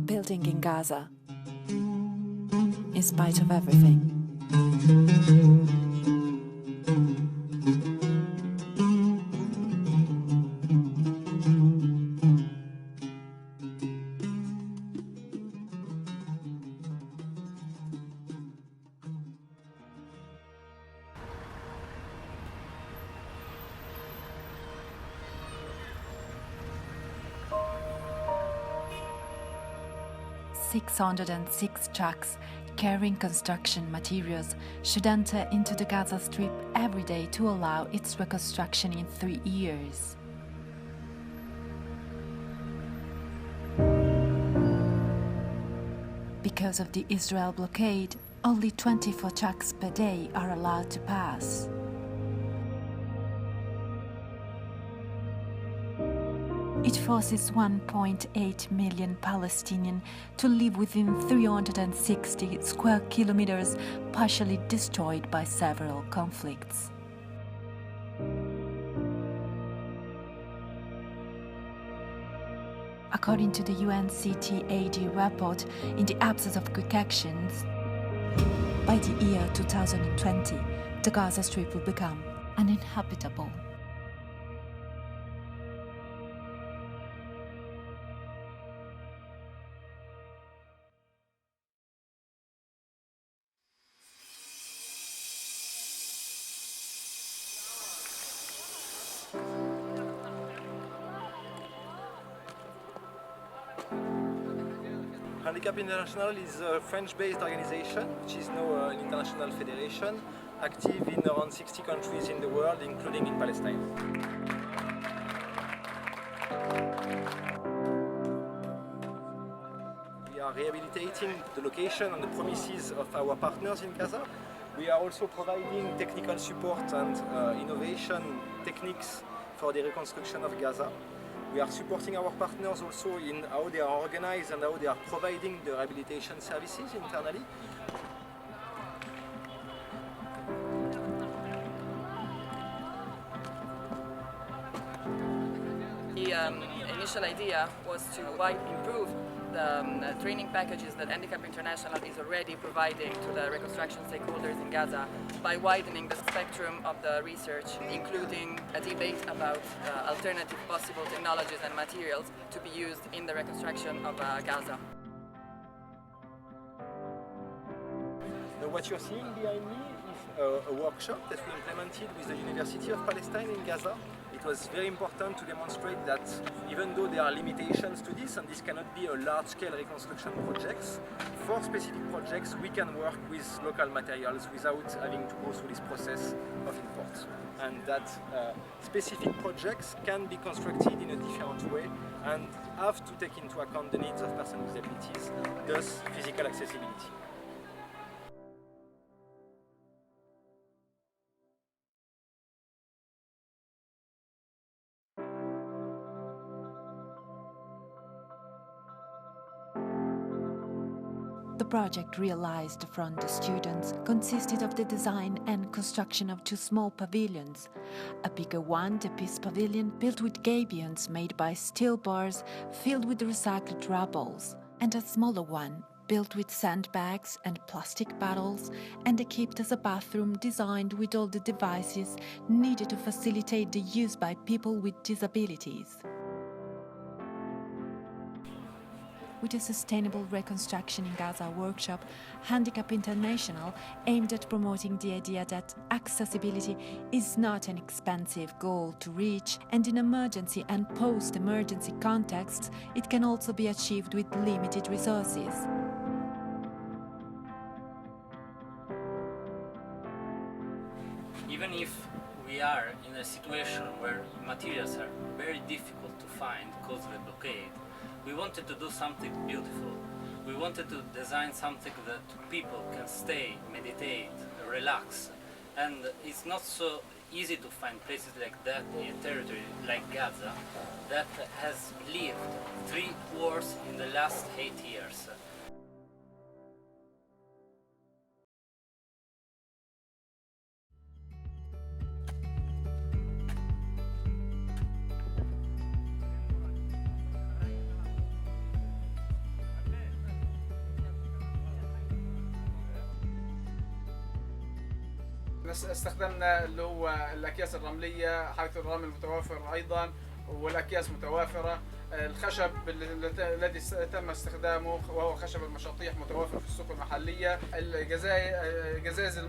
Building in Gaza, in spite of everything. "606 trucks carrying construction materials should enter into the Gaza Strip every day to allow its reconstruction in 3 years. Because of the Israel blockade, only 24 trucks per day are allowed to pass. It forces 1.8 million Palestinians to live within 360 square kilometers, partially destroyed by several conflicts. According to the UNCTAD report, in the absence of quick actions, by the year 2020, the Gaza Strip will become uninhabitable. Handicap International is a French-based organization, which is now an international federation, active in around 60 countries in the world, including in Palestine. We are rehabilitating the location and the premises of our partners in Gaza. We are also providing technical support and innovation techniques for the reconstruction of Gaza. We are supporting our partners also in how they are organized and how they are providing the rehabilitation services internally. The initial idea was to improve the training packages that Handicap International is already providing to the reconstruction stakeholders in Gaza by widening the spectrum of the research, including a debate about alternative possible technologies and materials to be used in the reconstruction of Gaza. Now what you're seeing behind me is a workshop that we implemented with the University of Palestine in Gaza. It was very important to demonstrate that even though there are limitations to this, and this cannot be a large-scale reconstruction projects, for specific projects we can work with local materials without having to go through this process of import. And that specific projects can be constructed in a different way and have to take into account the needs of persons with disabilities, thus physical accessibility. The project realized from the students consisted of the design and construction of 2 small pavilions. A bigger one, the Peace Pavilion, built with gabions made by steel bars filled with recycled rubbles, and a smaller one, built with sandbags and plastic bottles and equipped as a bathroom designed with all the devices needed to facilitate the use by people with disabilities. With a sustainable reconstruction in Gaza workshop, Handicap International aimed at promoting the idea that accessibility is not an expensive goal to reach, and in emergency and post-emergency contexts, it can also be achieved with limited resources. Even if we are in a situation where materials are very difficult to find because of the blockade, we wanted to do something beautiful. We wanted to design something that people can stay, meditate, relax. And it's not so easy to find places like that in a territory like Gaza that has lived 3 wars in the last 8 years. استخدمنا اللي هو الأكياس الرملية حيث الرمل متوافر أيضا والأكياس متوافرة. الخشب الذي تم استخدامه وهو خشب المشاطيح متوافر في السوق المحلية. جزاز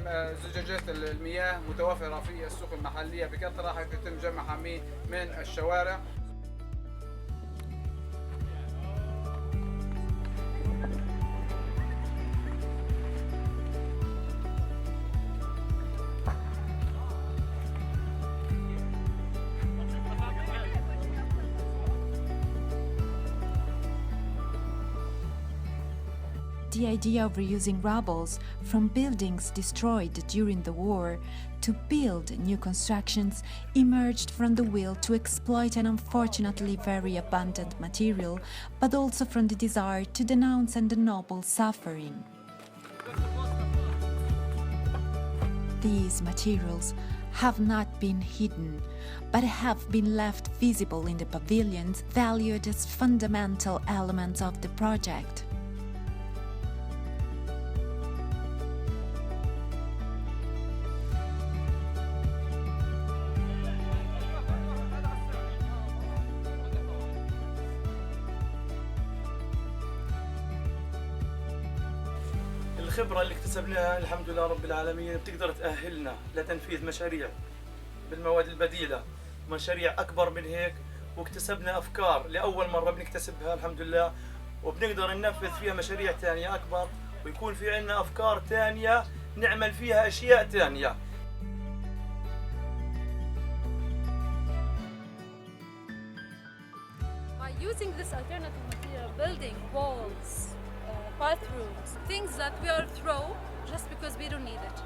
زجاجات المياه متوافرة في السوق المحلية بكثرة حيث يتم جمعها من الشوارع. The idea of reusing rubbles from buildings destroyed during the war to build new constructions emerged from the will to exploit an unfortunately very abundant material, but also from the desire to denounce and ennoble suffering. These materials have not been hidden, but have been left visible in the pavilions, valued as fundamental elements of the project. الخبرة اللي اكتسبناها الحمد لله رب العالمين بتقدر تأهلنا لتنفيذ مشاريع بالمواد البديلة، مشاريع أكبر من هيك، واكتسبنا أفكار لأول مرة بنكتسبها الحمد لله، وبنقدر ننفذ فيها مشاريع تانية أكبر، ويكون في عنا أفكار تانية نعمل فيها أشياء تانية. By using this alternative material, building walls, bathrooms, things that we are throw just because we don't need it.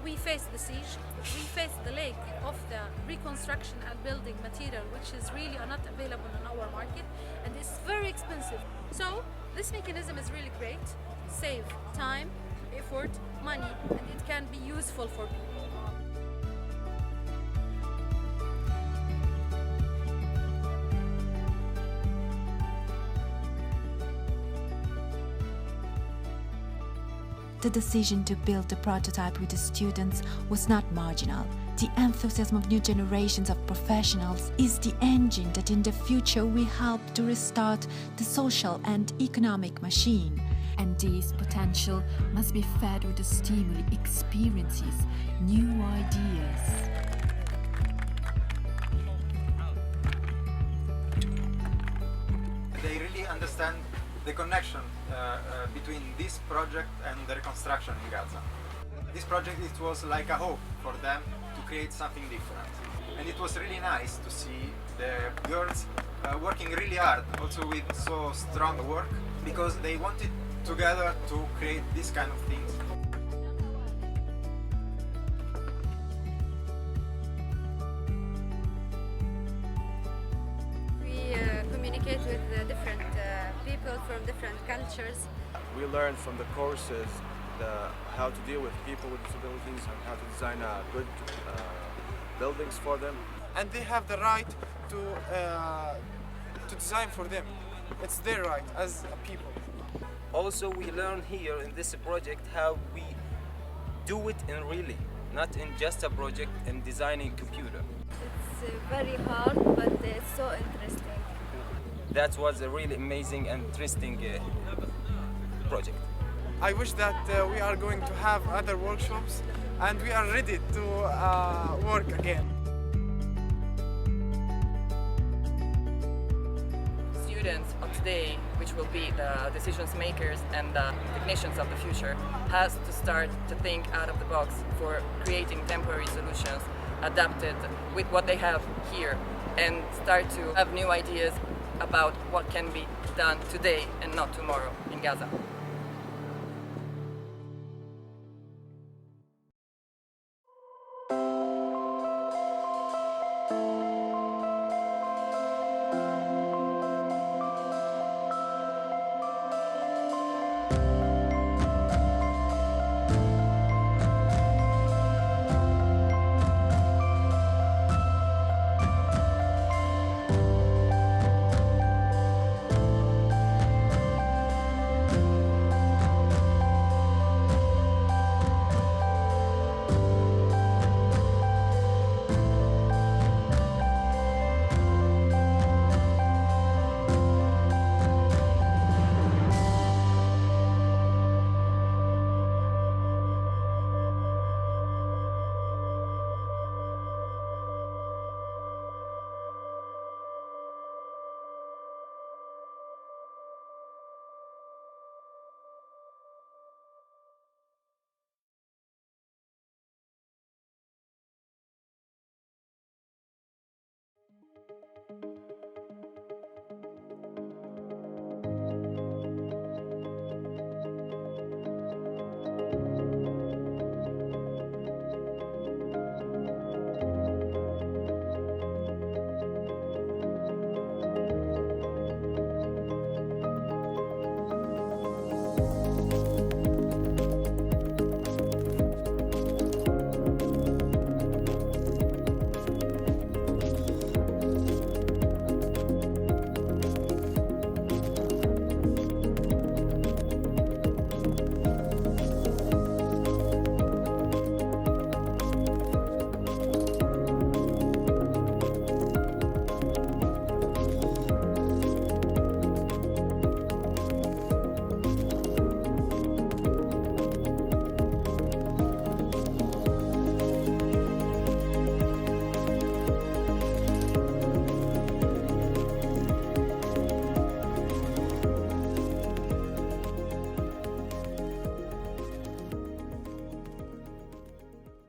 We face the siege, we face the lack of the reconstruction and building material, which is really not available in our market and it's very expensive. So this mechanism is really great, save time, effort, money, and it can be useful for people. The decision to build the prototype with the students was not marginal. The enthusiasm of new generations of professionals is the engine that in the future will help to restart the social and economic machine. And this potential must be fed with the stimuli, experiences, new ideas. They really understand the connection between this project and the reconstruction in Gaza. This project, it was like a hope for them to create something different. And it was really nice to see the girls working really hard, also with so strong work, because they wanted together to create this kind of things. We communicate with different people from different cultures. We learned from the courses how to deal with people with disabilities and how to design good buildings for them. And they have the right to design for them. It's their right as a people. Also, we learn here in this project how we do it in really, not in just a project and designing computer. It's very hard, but it's so interesting. That was a really amazing and interesting project. I wish that we are going to have other workshops and we are ready to work again. Students of today, which will be the decisions makers and the technicians of the future, has to start to think out of the box for creating temporary solutions adapted with what they have here and start to have new ideas about what can be done today and not tomorrow in Gaza.